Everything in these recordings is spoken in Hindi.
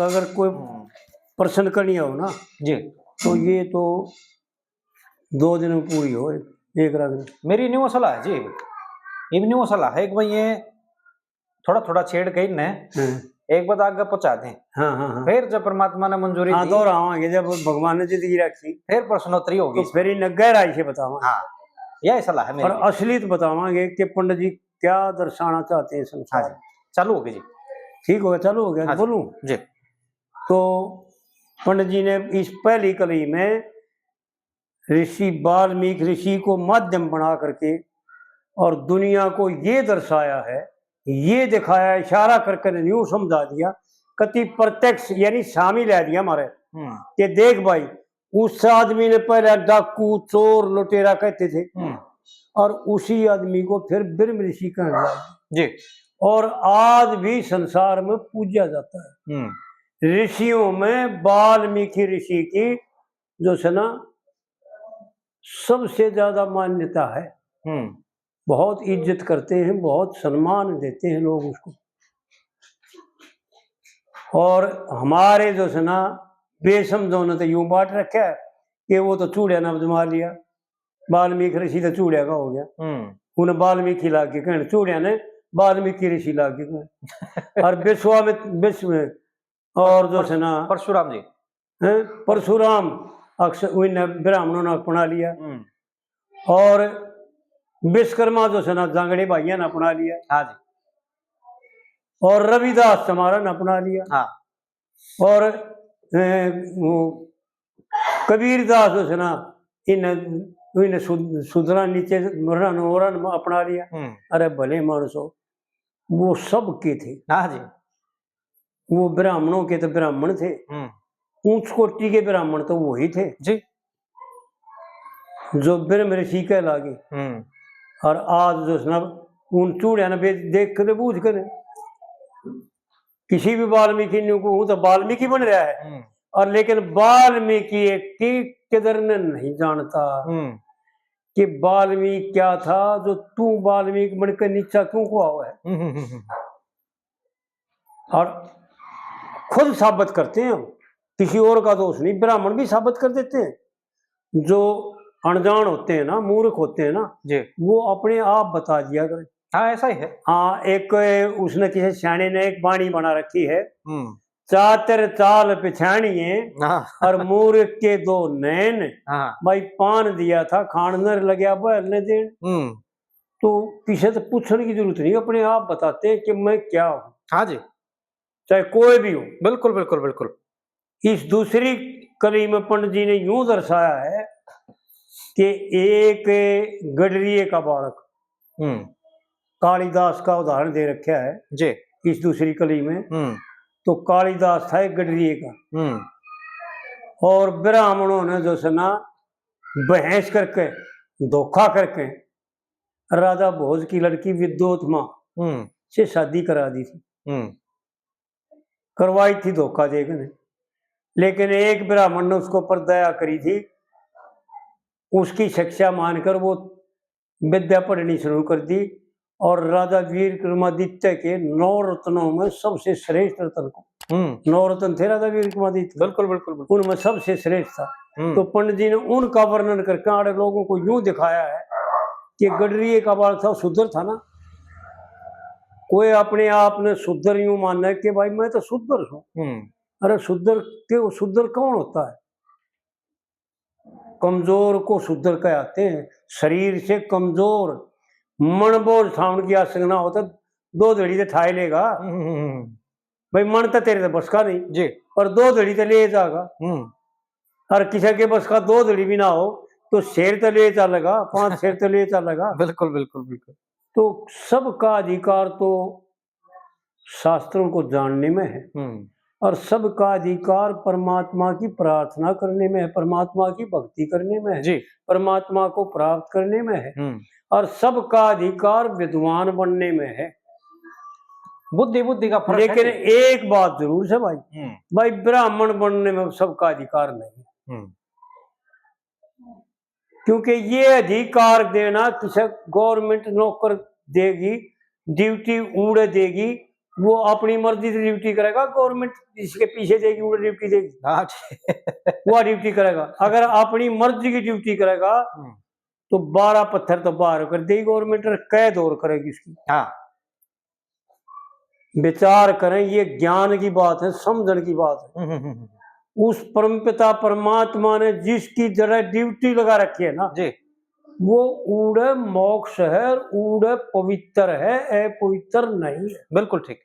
अगर कोई प्रश्न करनी हो ना जी तो ये तो 2 दिन में पूरी हो एक राग। मेरी न्यू सलाह है जी, ये भी न्यू सलाह है कि भाई ये थोड़ा थोड़ा छेड़ के इन्हें एक बार आगे पहुंचा दें। हाँ हाँ हाँ फिर जब परमात्मा ने मंजूरी हाँ दी, दोहरावांगे जब भगवान ने जिंदगी रखी फिर प्रश्नोत्तरी होगी तो फिर इन गहराई से बतावांगे। हाँ यही सलाह है मेरी। और असलियत बतावांगे कि पंडित जी क्या दर्शाना चाहते हैं संसार। हाँ जी चालू होगी जी। ठीक हो गया, चालू हो गया। हाँ बोलूं जी। तो पंडित जी ने इस पहली कली में ऋषि वाल्मीकि ऋषि को माध्यम बना करके और दुनिया को ये दर्शाया है, ये दिखाया, इशारा करके यूं समझा दिया, कति प्रत्यक्ष यानी शामिल है दिया हमारे कि देख भाई उस आदमी ने पहले डाकू चोर लुटेरा कहते थे और उसी आदमी को फिर ब्रह्म ऋषि कहने लगे जी। और आज भी संसार में पूजा जाता है। ऋषियों में वाल्मीकि ऋषि की जो है ना सबसे ज्यादा मान्यता है। बहुत इज्जत करते हैं, बहुत सम्मान देते हैं लोग उसको। और हमारे जो है ना बेसमझों ने तो यूं बांट रखा है कि वो तो चूड़िया नब्ज मार लिया, वाल्मीकि ऋषि तो चूड़िया का हो गया, उन्हें वाल्मीकि लाग के कहने, चूड़िया ने वाल्मीकि ऋषि लाग के कहने। और विश्व में और जो है ना परशुराम जी परशुराम अक्सर ब्राह्मणों ने अपना लिया और विश्वकर्मा जो है ना जांगड़े भाइया ने अपना लिया। हाँ जी। और रविदास हमारा ने अपना लिया। हाँ। और कबीरदास जो है ना इन सुधरा नीचे अपना लिया। अरे भले मानसो वो सब के थे। हाँ जी। वो ब्राह्मणों के तो ब्राह्मण थे, ऊंच कोटि के ब्राह्मण तो वही थे जी जो ब्रह्म ऋषि कहलागे। और आज जो है ना उन चूड़िया ने देख कर बूझ कर किसी भी वाल्मीकि को तो वाल्मीकि बन रहा है और लेकिन वाल्मीकि की किधर ने नहीं जानता कि वाल्मीकि क्या था जो तू वाल्मीकि बनकर नीचा क्यों को हुआ है। और खुद साबित करते हैं, किसी और का दोष नहीं, ब्राह्मण भी साबित कर देते हैं। जो अनजान होते हैं ना, मूर्ख होते हैं ना जी, वो अपने आप बता दिया करें। हाँ ऐसा ही है। हाँ एक उसने किसी सियाने ने एक बाणी बना रखी है, चातर चाल पिछाणिए और मूर्ख के 2 नैन। भाई पान दिया था खान नर लग्या बहलने देन। तो किसी से पूछने की जरूरत नहीं, अपने आप बताते हैं कि मैं क्या हूँ। हाँ जी, चाहे कोई भी हो। बिल्कुल बिल्कुल बिल्कुल। इस दूसरी कली में पंडित जी ने यूं दर्शाया है कि एक गडरिये का बालक, कालिदास का उदाहरण दे रखा है जी इस दूसरी कली में। तो कालिदास था एक गडरिये का और ब्राह्मणों ने जो है ना बहस करके धोखा करके राजा भोज की लड़की विद्योत्मा से शादी करा दी थी, करवाई थी धोखा देकर। लेकिन एक ब्राह्मण ने उसको पर दया करी थी, उसकी शिक्षा मानकर वो विद्या पढ़नी शुरू कर दी और राजा वीर विक्रमादित्य के 9 रत्नों में सबसे श्रेष्ठ रत्न को, 9 रत्न थे राजा वीर विक्रमादित्य। बिल्कुल बिल्कुल, उनमें सबसे श्रेष्ठ था। तो पंडित जी ने उनका वर्णन करके आड़े लोगों को यूं दिखाया है कि गडरिये का बालक था, शुद्र था ना। कोई अपने आप ने शुद्र यूं मानना है कि भाई मैं तो शुद्र हूं। अरे शुद्र कौन होता है? कमजोर को शुद्र कहते हैं, शरीर से कमजोर मनबोझ ठाउन की आसंगना होता 2 धड़ी तो ठाए लेगा। भाई मन तो तेरे तो बस का नहीं जी, पर 2 धड़ी तो ले जाएगा। और किसी के बस का 2 धड़ी भी ना हो तो शेर तो ले चलेगा, 5 शेर तो ले चलेगा। बिल्कुल बिल्कुल बिल्कुल। तो सबका अधिकार तो शास्त्रों को जानने में है और सबका अधिकार परमात्मा की प्रार्थना करने में है, परमात्मा की भक्ति करने में है जी, परमात्मा को प्राप्त करने में है। और सबका अधिकार विद्वान बनने में है, बुद्धि का फर्क। लेकिन एक बात जरूर है भाई ब्राह्मण बनने में सबका अधिकार नहीं, क्योंकि ये अधिकार देना किसी गवर्नमेंट नौकर देगी, ड्यूटी उड़ देगी वो अपनी मर्जी से ड्यूटी करेगा, गवर्नमेंट इसके पीछे देगी वो ड्यूटी देगी, हाँ वो ड्यूटी करेगा। अगर अपनी मर्जी की ड्यूटी करेगा तो 12 पत्थर तो बाहर कर देगी गवर्नमेंट, कैद और करेगी उसकी। हाँ विचार करें, ये ज्ञान की बात है, समझण की बात है। उस परमपिता परमात्मा ने जिसकी जरा ड्यूटी लगा रखी है ना जी, वो ऊड़े मोक्ष है, ऊड़े पवित्र है, अपवित्र नहीं है। बिल्कुल ठीक।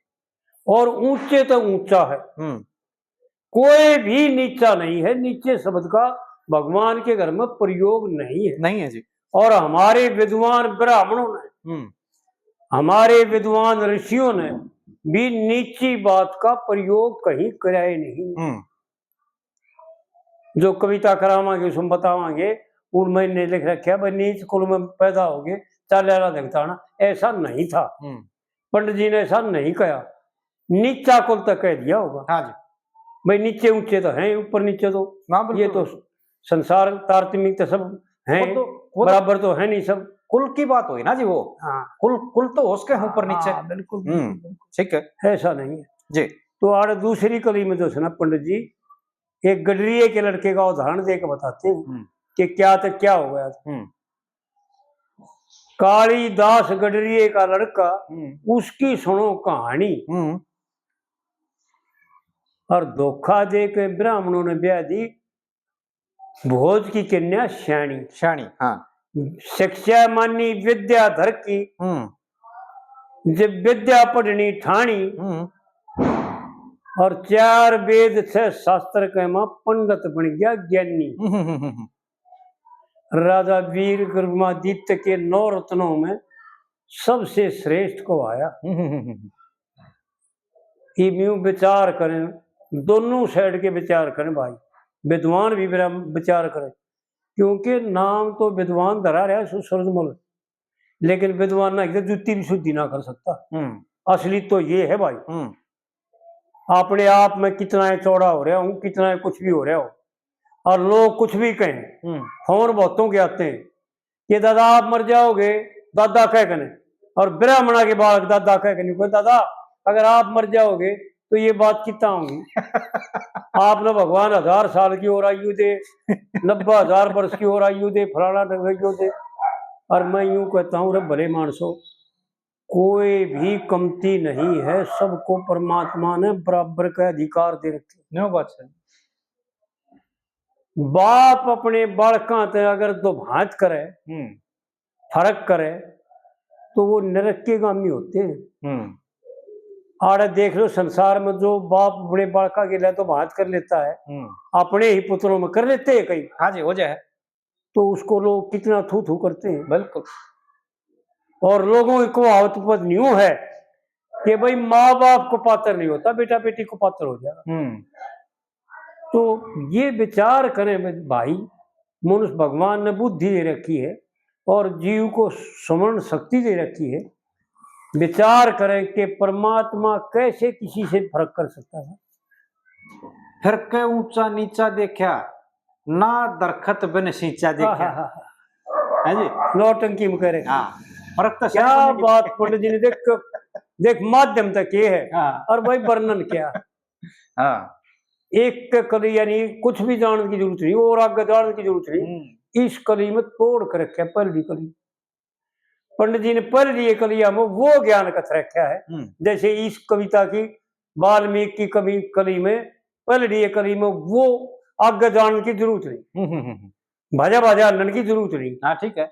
और ऊंचे तो ऊंचा है, कोई भी नीचा नहीं है। नीचे शब्द का भगवान के घर में प्रयोग नहीं है जी। और हमारे विद्वान ब्राह्मणों ने, हमारे विद्वान ऋषियों ने भी नीची बात का प्रयोग कहीं कराए नहीं। जो कविता करावांगे उसमें बतावांगे, उनमें ने लिख रखा भाई नीच कुल में पैदा हो गए चल देखता ना, ऐसा नहीं था। पंडित जी ने ऐसा नहीं कहा, नीचा कुल तक कह दिया होगा। हाँ जी, भाई नीचे ऊंचे तो हैं, ऊपर नीचे तो ये तो संसार तारतम्य तो सब हैं, वो बराबर तो है नहीं, सब कुल की बात हुई ना जी वो। हाँ, कुल तो उसके ऊपर नीचे। बिल्कुल ठीक है, ऐसा नहीं है जी। तो आड़ दूसरी कली में जो है ना पंडित जी एक गडरिये के लड़के का उदाहरण देकर बताते हैं कि क्या तो क्या हो गया था। कालीदास गडरिये का लड़का, उसकी सुनो कहानी। और धोखा दे के ब्राह्मणों ने ब्याह दी भोज की कन्या श्याणी। हाँ, शिक्षा मानी विद्याधर की, जब विद्या पढ़नी ठाणी और 4 वेद 6 शास्त्र के मां पंडित बन गया ज्ञानी। राजा वीर विक्रमादित्य के 9 रत्नों में सबसे श्रेष्ठ को आया। यूं विचार करें, दोनों साइड के विचार करें भाई, विद्वान भी विचार करें, क्योंकि नाम तो विद्वान धरा रहा है सूरजमल, लेकिन विद्वान ना जुत्ती भी शुद्धि ना कर सकता। असली तो ये है भाई, अपने आप में कितना चौड़ा हो रहा हूँ, कितना कुछ भी हो रहा हो, और लोग कुछ भी कहें। फोन बहुतों के आते हैं कि दादा आप मर जाओगे, दादा कह कने, और ब्राह्मणा के बालक दादा कह कने, कोई दादा अगर आप मर जाओगे तो ये बात कितना होगी। आपने भगवान 1000 साल की और आयु दे, 90,000 वर्ष की और आयु दे, फलाना दे। और मैं यूं कहता हूँ रे भले मानसो, कोई भी कमती नहीं है, सबको परमात्मा ने बराबर का अधिकार दे रखे। बात है। बाप अपने बालका ते अगर दुभांत करे, फर्क करे, तो वो नरक के गामी होते हैं। आड़े देख लो संसार में जो बाप बड़े बालका के लिए तो भांत कर लेता है, अपने ही पुत्रों में कर लेते हैं कई। हाँ जी, हो जाए तो उसको लोग कितना थू थू करते हैं। बिल्कुल। और लोगों को आवत न्यू है कि भाई माँ बाप को पात्र नहीं होता, बेटा बेटी को पात्र हो जाएगा। तो ये विचार करें भाई, मनुष्य भगवान ने बुद्धि दे रखी है और जीव को स्मरण शक्ति दे रखी है। विचार करें कि परमात्मा कैसे किसी से फर्क कर सकता है। फिर के ऊंचा नीचा देखा ना, दरखत बिन सींचा देखा है जी, नौटंकी में करे। फर्क तो क्या बात पंडित जी ने देख माध्यम तक ये है। और भाई वर्णन क्या। एक कली यानी कुछ भी जानने की जरूरत नहीं और आगे जानने की जरूरत नहीं, इस कली में तोड़ कर रखा है पहली कली। पंडित जी ने पहली कलिया में वो ज्ञान कथ रखा है। जैसे इस कविता की वाल्मीकि की कली में पहली कली में वो आगे जानने की जरूरत नहीं, भाजा भाजा हलन की जरूरत नहीं। हाँ ठीक है,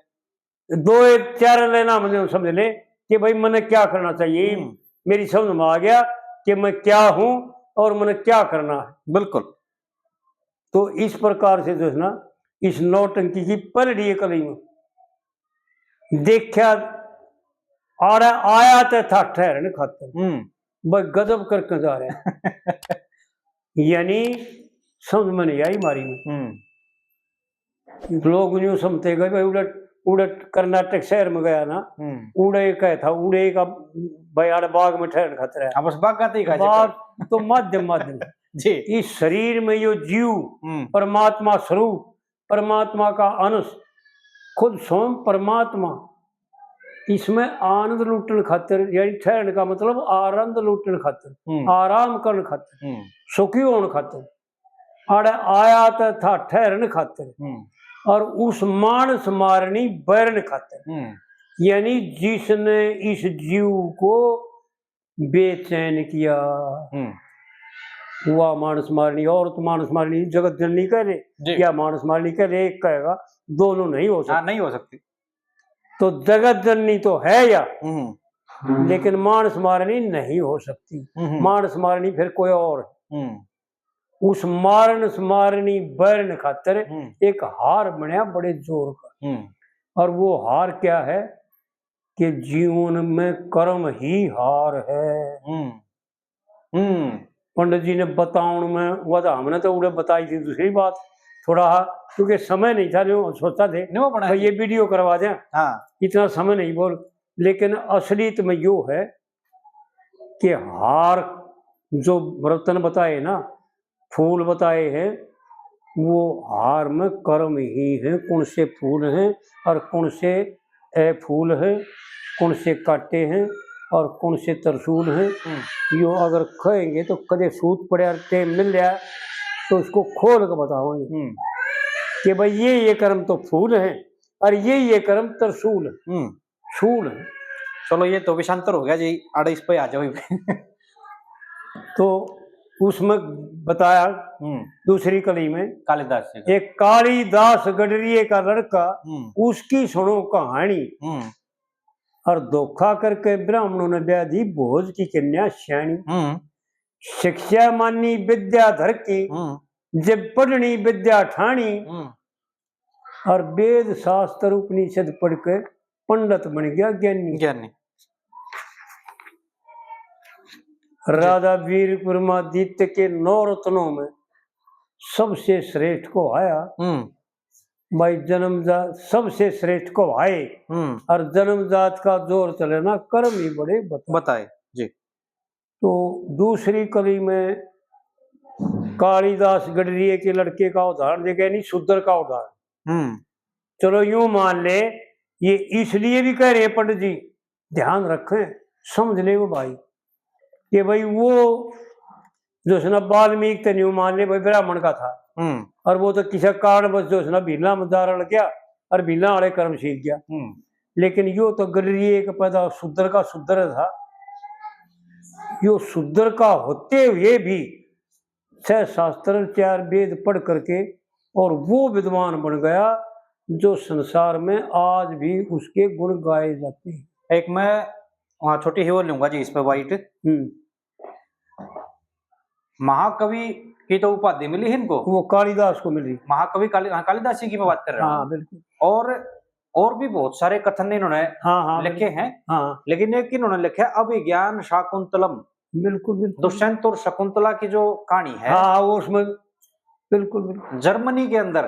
2-4 लेना मुझे समझ ले कि भाई मैंने क्या करना चाहिए, मेरी समझ में आ गया कि मैं क्या हूं और मैंने क्या करना है। बिल्कुल। तो इस प्रकार से जो है ना, इस नौटंकी की पलड़ी कली में देखा और आया तो था ठहरने खातर, भाई गजब करके जा रहे हैं। यानी समझ में नहीं आई मारी में। लोग यूं समझते गए भाई उड़ट उड़ट कर्नाटक शहर में गया ना, उड़े का था, उड़े का भाई आड़ बाग में ठहरने खातर है। बस बाग का बाग तो माध्यम जी। इस शरीर में यो जीव परमात्मा स्वरूप, परमात्मा का अंश, खुद स्वयं परमात्मा इसमें आनंद लूटन खातिर, यानी ठहरने का मतलब आनंद लूटन खातिर, आराम करने खातिर, सुखी होने खातिर। आड़े आया तो था ठहरन खातिर, और उस मानस मारनी बैरन खातिर, यानी जिसने इस जीव को बेचैन किया, हुआ मानस मारनी। और तो मानस मारनी जगत जननी कह रहे या मानस मारनी कह रहे, एक कहेगा, दोनों नहीं हो सकती। नहीं हो सकती। तो जगत जननी तो है या, लेकिन मानस मारनी नहीं हो सकती। मानस मारनी फिर कोई और है। उस मारन मारनी बैरन खातिर एक हार बनया बड़े जोर का। और वो हार क्या है कि जीवन में कर्म ही हार है। पंडित जी ने बताऊं में वह हमने तो उड़े बताई थी दूसरी बात, थोड़ा क्योंकि समय नहीं था, जो सोचता थे तो ये वीडियो करवा दें। इतना समय नहीं बोल, लेकिन असलियत में यो है कि हार जो बर्तन बताए ना, फूल बताए हैं, वो हार में कर्म ही है। कौन से फूल हैं और कौन से फूल हैं, कौन से काटे हैं और कौन से तरसूल हैं, यो अगर कहेंगे तो कदे सूत पड़े टाइम मिल जाए तो उसको खोल कर बताओगे कि भाई ये कर्म तो फूल है और ये कर्म तरसूल है, छूल है। चलो ये तो विषांतर हो गया जी, आड़े इस पे आ जाओ। तो उसमें बताया दूसरी कली में कालिदास एक कालिदास गडरिये का लड़का, उसकी सुनो कहानी। और धोखा करके ब्राह्मणों ने ब्याह दी भोज की कन्या श्याणी। शिक्षा मानी विद्याधर की, जब पढ़नी विद्या ठाणी। और वेद शास्त्र उपनिषद पढ़ के पंडित बन गया ज्ञानी। राजा वीर विक्रमादित्य के 9 रत्नों में सबसे श्रेष्ठ को आया भाई, जन्मजात सबसे श्रेष्ठ को आए। और जन्मजात का जोर चले ना, कर्म ही बड़े बताए जी। तो दूसरी कली में कालिदास गडरिये के लड़के का उदाहरण देगा, नहीं शूद्र का उदाहरण। चलो यूं मान ले, ये इसलिए भी कह रहे हैं पंडित जी, ध्यान रखें, समझ ले वो भाई, कि भाई वो जो है ना वाल्मीकि तो न्यू मान ले भाई ब्राह्मण का था, और वो तो किसी कारण बस जो है ना भीला मदार लग गया और भीला वाले कर्म सीख गया। लेकिन यो तो गडरिये का पैदा शूद्र का शूद्र था। यो शूद्र का होते हुए भी 6 शास्त्र 4 वेद पढ़ करके और वो विद्वान बन गया जो संसार में आज भी उसके गुण गाए जाते हैं। एक मैं वहाँ छोटी ही वो लूंगा जी इस पे वाइट। महाकवि की तो उपाधि मिली है इनको, वो कालिदास को मिली। महाकवि कालिदास जी की मैं बात कर रहा हूँ। हाँ बिल्कुल। और भी बहुत सारे कथन इन्होंने लिखे हैं। लेकिन एक इन्होंने लिखे अभिज्ञान शाकुंतलम। बिल्कुल दुष्यंत और शकुंतला की जो कहानी है, वो उसमें बिल्कुल जर्मनी के अंदर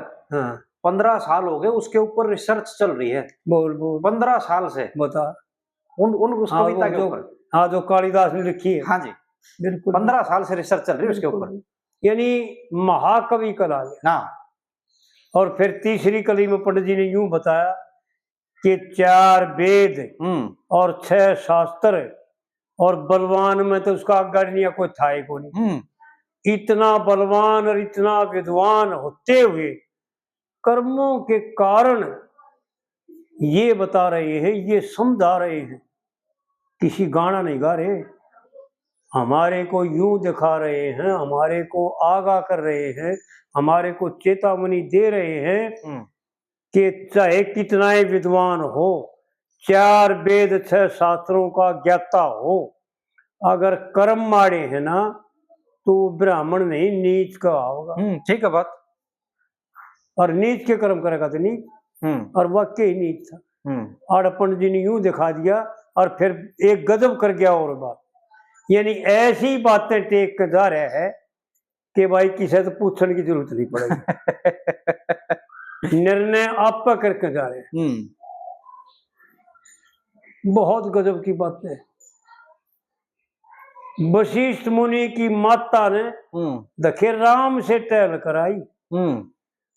15 साल हो गए उसके ऊपर रिसर्च चल रही है। बोल 15 साल से बता उन उस कविता के ऊपर। जो कालिदास ने लिखी है। हाँ जी बिल्कुल, 15 साल से रिसर्च चल रही है उसके ऊपर, यानी महाकवि कला है। और फिर तीसरी कली में पंडित जी ने यूं बताया कि 4 वेद और 6 शास्त्र, और बलवान में तो उसका गणनीय कोई था ही को नहीं। इतना बलवान और इतना विद्वान होते हुए कर्मों के कारण ये बता रहे हैं, ये समझा रहे हैं, किसी गाना नहीं गा रहे, हमारे को यूं दिखा रहे हैं, हमारे को आगाह कर रहे हैं, हमारे को चेतावनी दे रहे हैं कि चाहे कितना ही विद्वान हो, 4 वेद 6 शास्त्रों का ज्ञाता हो, अगर कर्म माड़े है ना तो ब्राह्मण नहीं नीच का होगा। ठीक है बात। और नीच के कर्म करेगा तो नीच, और वाक्य ही नीच था। और पंडित जी ने यूं दिखा दिया और फिर एक गजब कर गया और बात, यानी ऐसी बातें टेक के जा रहे हैं कि भाई किसी से पूछने की जरूरत नहीं पड़ेगी। निर्णय आप पर करके जा रहे हैं। बहुत गजब की बात है। वशिष्ठ मुनि की माता ने दखे राम से टहल कराई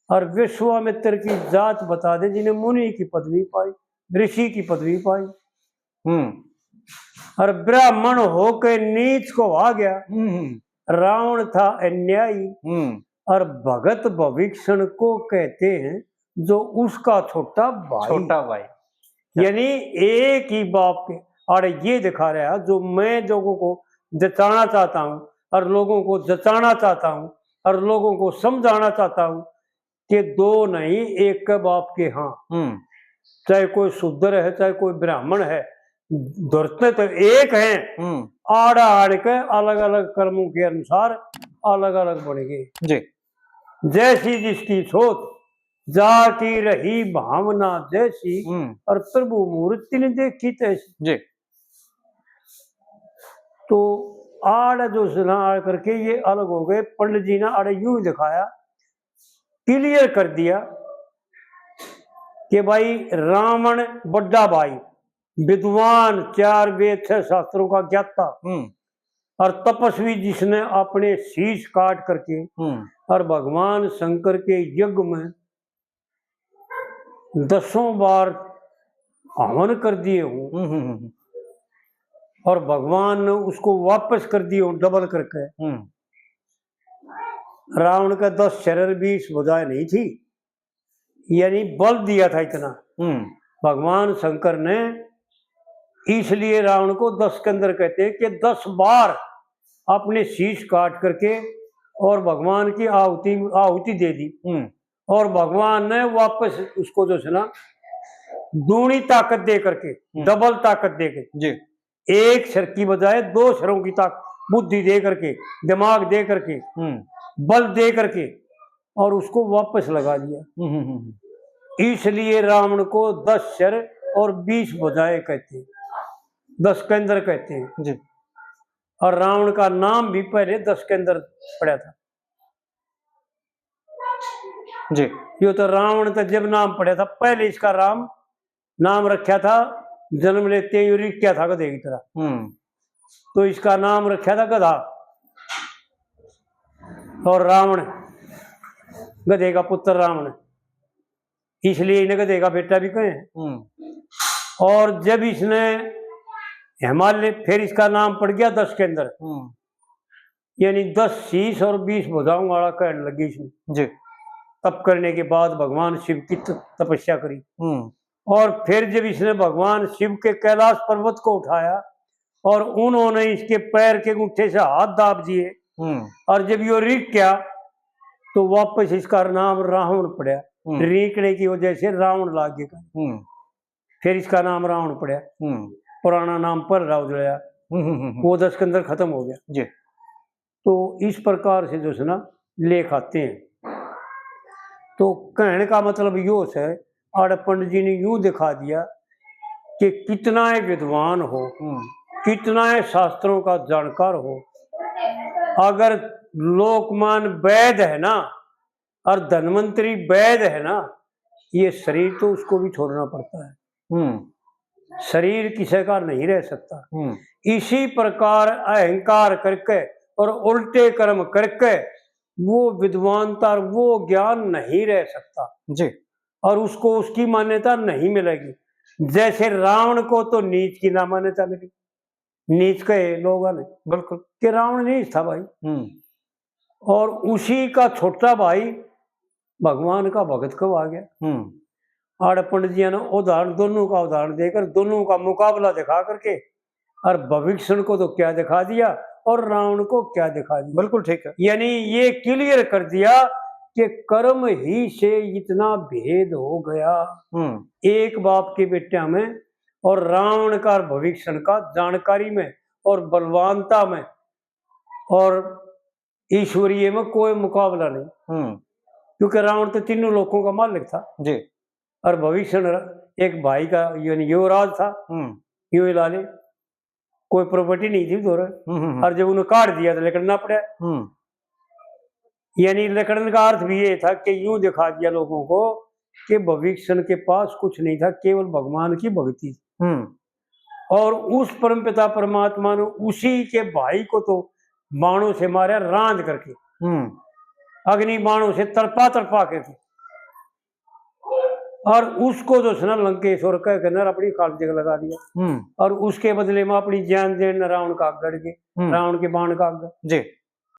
और विश्वामित्र की जात बता दे, जिन्हें मुनि की पदवी पाई, ऋषि की पदवी पाई। और ब्राह्मण होके नीच को आ गया। रावण था अन्यायी और भगत भविष्ण को कहते हैं जो उसका छोटा भाई। यानी एक ही बाप के। और ये दिखा रहा है जो मैं लोगों को जचाना चाहता हूं और लोगों को जचाना चाहता हूं और लोगों को समझाना चाहता हूं कि दो नहीं एक के बाप के। हाँ, चाहे कोई शूद्र है चाहे कोई ब्राह्मण है, धरते तो एक हैं। आड़ा आड़ के अलग अलग कर्मों के अनुसार अलग अलग बढ़ेंगे जी। जैसी जिसकी सोच जाकी रही भावना जैसी और प्रभु मूर्ति ने देखी तैसी जी। तो आड़ जो सुना करके ये अलग हो गए। पंडित जी ने आड़े यूं दिखाया, क्लियर कर दिया कि भाई रावण बड़ा भाई, विद्वान, 4 वेद 6 शास्त्रों का ज्ञाता और तपस्वी, जिसने अपने शीश काट करके और भगवान शंकर के यज्ञ में 10 बार हवन कर दिए हूं और भगवान ने उसको वापस कर दिए हूं डबल करके। रावण का 10 शरीर 20 भुजाएं नहीं थी, यानी बल दिया था इतना भगवान शंकर ने। इसलिए रावण को 10 के अंदर कहते हैं कि 10 बार अपने शीश काट करके और भगवान की आहुति दे दी और भगवान ने वापस उसको जो है ना दूनी ताकत दे करके, डबल ताकत दे के जी, एक शर की बजाय 2 शरों की ताकत, बुद्धि दे करके, दिमाग दे करके, बल दे करके और उसको वापस लगा दिया। इसलिए रावण को 10 शर और 20 भुजाएं कहते हैं, 10 के अंदर कहते हैं जी। और रावण का नाम भी पहले 10 के अंदर पड़ा था जी। यो तो रावण तो जब नाम पड़ा था पहले इसका राम नाम रखा था, जन्म लेते ही क्या था गधे की तरह, तो इसका नाम रखा था गधा। और रावण गधे का पुत्र रावण, इसलिए इन्हें गधे का बेटा भी कहे। और जब इसने हिमालय, फिर इसका नाम पड़ गया 10 के अंदर, यानी 10 शीश और 20 भुजाओं वाला कहने लगी इसने जी। तप करने के बाद भगवान शिव की तपस्या करी और फिर जब इसने भगवान शिव के कैलाश पर्वत को उठाया और उन्होंने इसके पैर के अंगूठे से हाथ दाब दिए और जब ये रीक किया तो वापस इसका नाम रावण पड़ा। रीकने की वजह से रावण लाग गया, फिर इसका नाम रावण पड़ा। पुराना नाम पर राव जोया, वो 10 के अंदर खत्म हो गया जी। तो इस प्रकार से जो है ना लेख आते हैं। तो कहने का मतलब यो है, आड़ पंडित जी ने यूं दिखा दिया कि कितना विद्वान हो, कितना शास्त्रों का जानकार हो, अगर लोकमान वैद है ना और धन्वंतरी वैद है ना, ये शरीर तो उसको भी छोड़ना पड़ता है। शरीर किसी का नहीं रह सकता। इसी प्रकार अहंकार करके और उल्टे कर्म करके वो विद्वानता, वो ज्ञान नहीं रह सकता जी, और उसको उसकी मान्यता नहीं मिलेगी। जैसे रावण को तो नीच की ना मान्यता मिली, नीच कहे लोगों ने बिल्कुल कि रावण नीच था भाई, और उसी का छोटा भाई भगवान का भगत कब आ गया। आड़ पंडित जी ने उदाहरण, दोनों का उदाहरण देकर दोनों का मुकाबला दिखा करके और भविष्य को तो क्या दिखा दिया और रावण को क्या दिखा दिया। बिल्कुल ठीक है, यानी ये क्लियर कर दिया कि कर्म ही से इतना भेद हो गया एक बाप के बेटा में और रावण का भविष्य का जानकारी में और बलवानता में और ईश्वरीय में कोई मुकाबला नहीं, क्योंकि रावण तो तीनों लोगों का मालिक था जी, और भविष्य एक भाई का यानी युवराज था, यो लाले कोई प्रॉपर्टी नहीं थी उधर, और जब उन्हें काट दिया तो लकड़ना पड़ा। यानी लकड़न का अर्थ भी ये था कि यूं दिखा दिया लोगों को कि भविष्य के पास कुछ नहीं था, केवल भगवान की भक्ति। और उस परमपिता परमात्मा ने उसी के भाई को तो बाणों से मारा, रांध करके अग्नि बाणों से तड़पा के थी। और उसको जो है ना लंकेश्वर कह के नर अपनी काल जगह लगा दिया और उसके बदले में अपनी जान देन रावण का गढ़ के रावण के बाण का जी